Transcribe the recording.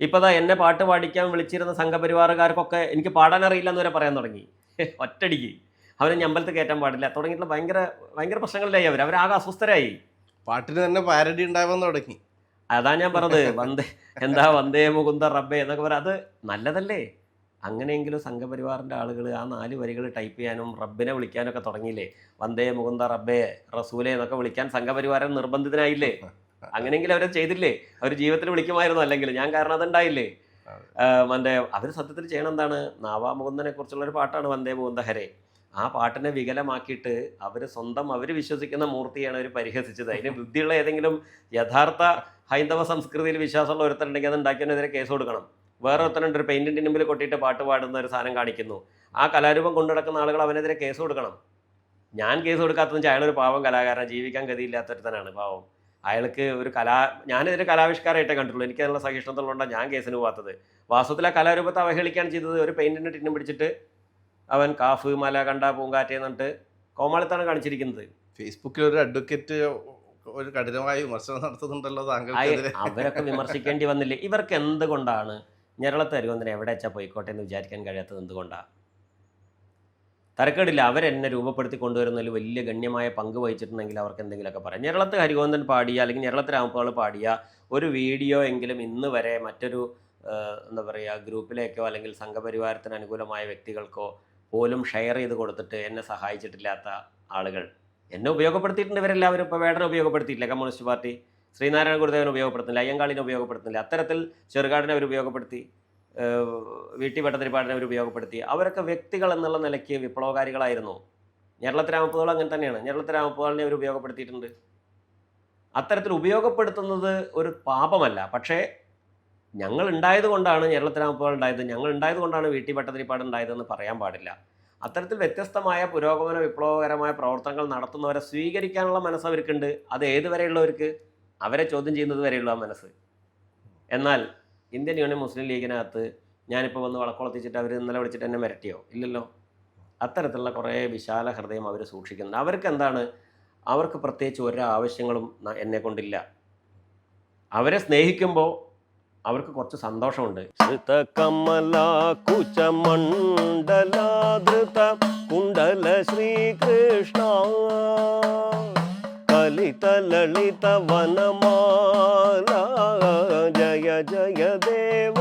ഇപ്പതാ എന്നെ പാട്ട് പാടിക്കാൻ വിളിച്ചിരുന്ന സംഘപരിവാറുകാർക്കൊക്കെ എനിക്ക് പാടാൻ അറിയില്ല എന്ന് വരെ പറയാൻ തുടങ്ങി. ഒറ്റടിക്ക് അവരെ ഞമ്പലത്ത് കയറ്റാൻ പാടില്ല തുടങ്ങിയിട്ടുള്ള ഭയങ്കര ഭയങ്കര പ്രശ്നങ്ങളിലായി. അവരാകെ അസ്വസ്ഥരായി. പാട്ടിന് തന്നെ പാരഡി ഉണ്ടാവാൻ തുടങ്ങി. അതാ ഞാൻ പറഞ്ഞത്, വന്ദേ മുകുന്ദ റബ്ബേ എന്നൊക്കെ പറയാം. അത് നല്ലതല്ലേ? അങ്ങനെയെങ്കിലും സംഘപരിവാറിൻ്റെ ആളുകൾ ആ 4 വരികൾ ടൈപ്പ് ചെയ്യാനും റബ്ബിനെ വിളിക്കാനൊക്കെ തുടങ്ങിയില്ലേ? വന്ദേ മുകുന്ദ റബ്ബേ റസൂലേ എന്നൊക്കെ വിളിക്കാൻ സംഘപരിവാരൻ നിർബന്ധിതനായില്ലേ? അങ്ങനെയെങ്കിലും അവരത് ചെയ്തില്ലേ? അവർ ജീവിതത്തിൽ വിളിക്കുമായിരുന്നു. അല്ലെങ്കിൽ ഞാൻ കാരണം അതുണ്ടായില്ലേ? അവർ സത്യത്തിൽ ചെയ്യണം എന്താണ്? നാവാമുകുന്ദനെ കുറിച്ചുള്ള ഒരു പാട്ടാണ് വന്ദേ മുകുന്ദ ഹരേ. ആ പാട്ടിനെ വികലമാക്കിയിട്ട് അവർ വിശ്വസിക്കുന്ന മൂർത്തിയാണ് അവർ പരിഹസിച്ചത്. അതിന് ബുദ്ധിയുള്ള ഏതെങ്കിലും യഥാർത്ഥ ഹൈന്ദവ സംസ്കൃതിയിൽ വിശ്വാസമുള്ള ഒരുത്തരുണ്ടെങ്കിൽ അത് ഉണ്ടാക്കിയതിനെതിരെ കേസ് കൊടുക്കണം. വേറെ ഒരുത്തനുണ്ട്, ഒരു പെയിന്റിൻ്റെ മുമ്പിൽ കൊട്ടിയിട്ട് പാട്ട് പാടുന്ന ഒരു സാധനം കാണിക്കുന്നു. ആ കലാരൂപം കൊണ്ടു നടക്കുന്ന ആളുകൾ അവനെതിരെ കേസ് കൊടുക്കണം. ഞാൻ കേസ് കൊടുക്കാത്തതെന്ന് വെച്ചാൽ അയാളൊരു പാവം കലാകാരൻ, ജീവിക്കാൻ ഗതിയില്ലാത്തൊരുത്തനാണ് പാവം. അയാൾക്ക് ഞാനിതിന് കലാവിഷ്കാരമായിട്ടേ കണ്ടിട്ടുള്ളൂ. എനിക്ക് അതിനുള്ള സഹിഷ്ണുത ഉള്ളതുകൊണ്ടാണ് ഞാൻ കേസിന് പോകാത്തത്. വാസ്തവത്തിൽ ആ കലാരൂപത്തെ അവഹേളിക്കുകയാണ് ചെയ്തത്. ഒരു പെയിന്റിൻ്റെ ടിന്നും പിടിച്ചിട്ട് അവൻ കാഫ് മല കണ്ട പൂങ്കാറ്റേ എന്നിട്ട് കോമാളിത്താണ് കാണിച്ചിരിക്കുന്നത്. ഫേസ്ബുക്കിൽ ഒരു അഡ്വക്കേറ്റ് ഒരു കഠിനമായ വിമർശനം നടത്തുന്നുണ്ടല്ലോ താങ്കൾക്കെതിരെ. അവരൊക്കെ വിമർശിക്കേണ്ടി വന്നില്ലേ? ഇവർക്ക് എന്തുകൊണ്ടാണ് ഞരളത്ത് അരുവന്തിനെ എവിടെ വെച്ചാൽ പോയിക്കോട്ടെ എന്ന് വിചാരിക്കാൻ കഴിയാത്തത്? എന്തുകൊണ്ടാണ്? തരക്കേടില്ല, അവരെന്നെ രൂപപ്പെടുത്തി കൊണ്ടുവരുന്നതിൽ വലിയ ഗണ്യമായ പങ്ക് വഹിച്ചിട്ടുണ്ടെങ്കിൽ അവർക്ക് എന്തെങ്കിലുമൊക്കെ പറയാം. ഞരളത്ത് ഹരിഗോവിന്ദൻ പാടിയ അല്ലെങ്കിൽ ഞരളത്ത് രാമപാൽ പാടിയ ഒരു വീഡിയോ എങ്കിലും ഇന്ന് വരെ മറ്റൊരു എന്താ പറയുക ഗ്രൂപ്പിലേക്കോ അല്ലെങ്കിൽ സംഘപരിവാരത്തിന് അനുകൂലമായ വ്യക്തികൾക്കോ പോലും ഷെയർ ചെയ്ത് കൊടുത്തിട്ട് എന്നെ സഹായിച്ചിട്ടില്ലാത്ത ആളുകൾ. എന്നെ ഉപയോഗപ്പെടുത്തിയിട്ടുണ്ട് ഇവരെല്ലാവരും. ഇപ്പോൾ വേടനെ ഉപയോഗപ്പെടുത്തിയിട്ടില്ല കമ്മ്യൂണിസ്റ്റ് പാർട്ടി, ശ്രീനാരായണ ഗുരുദേവനെ ഉപയോഗപ്പെടുത്തുന്നില്ല, അയ്യങ്കാളിനെ ഉപയോഗപ്പെടുത്തുന്നില്ല. അത്തരത്തിൽ ചെറുകാടിനെ അവർ ഉപയോഗപ്പെടുത്തി, VT ഭട്ടതിരിപ്പാടിനെ അവർ ഉപയോഗപ്പെടുത്തി. അവരൊക്കെ വ്യക്തികൾ എന്നുള്ള നിലയ്ക്ക് വിപ്ലവകാരികളായിരുന്നു. ഞരളത്ത് രാമപാൽ അങ്ങനെ തന്നെയാണ്. ഞരളത്ത് രാമപാലിനെ അവർ ഉപയോഗപ്പെടുത്തിയിട്ടുണ്ട്. അത്തരത്തിൽ ഉപയോഗപ്പെടുത്തുന്നത് ഒരു പാപമല്ല. പക്ഷേ ഞങ്ങൾ ഉണ്ടായത് കൊണ്ടാണ് ഞരളത്ത് രാമപാൽ ഉണ്ടായത്, ഞങ്ങൾ ഉണ്ടായത് കൊണ്ടാണ് VT ഭട്ടതിരിപ്പാട് ഉണ്ടായതെന്ന് പറയാൻ പാടില്ല. അത്തരത്തിൽ വ്യത്യസ്തമായ പുരോഗമന വിപ്ലവകരമായ പ്രവർത്തനങ്ങൾ നടത്തുന്നവരെ സ്വീകരിക്കാനുള്ള മനസ്സ് അവർക്കുണ്ട്. അത് ഏതുവരെയുള്ളവർക്ക്? അവരെ ചോദ്യം ചെയ്യുന്നത് വരെയുള്ള ആ മനസ്സ്. എന്നാൽ ഇന്ത്യൻ യൂണിയൻ മുസ്ലിം ലീഗിനകത്ത് ഞാനിപ്പോൾ വന്ന് വളക്കുളത്തിച്ചിട്ട് അവർ ഇന്നലെ വിളിച്ചിട്ട് എന്നെ മിരട്ടിയോ? ഇല്ലല്ലോ. അത്തരത്തിലുള്ള കുറേ വിശാല ഹൃദയം അവർ സൂക്ഷിക്കുന്നുണ്ട്. അവർക്ക് എന്താണ്? അവർക്ക് പ്രത്യേകിച്ച് ഒരാവശ്യങ്ങളും എന്നെ കൊണ്ടില്ല. അവരെ സ്നേഹിക്കുമ്പോൾ അവർക്ക് കുറച്ച് സന്തോഷമുണ്ട്. കുണ്ടല ശ്രീകൃഷ്ണ കലിത ലളിത വനമാല ജയ ജയ ദേവ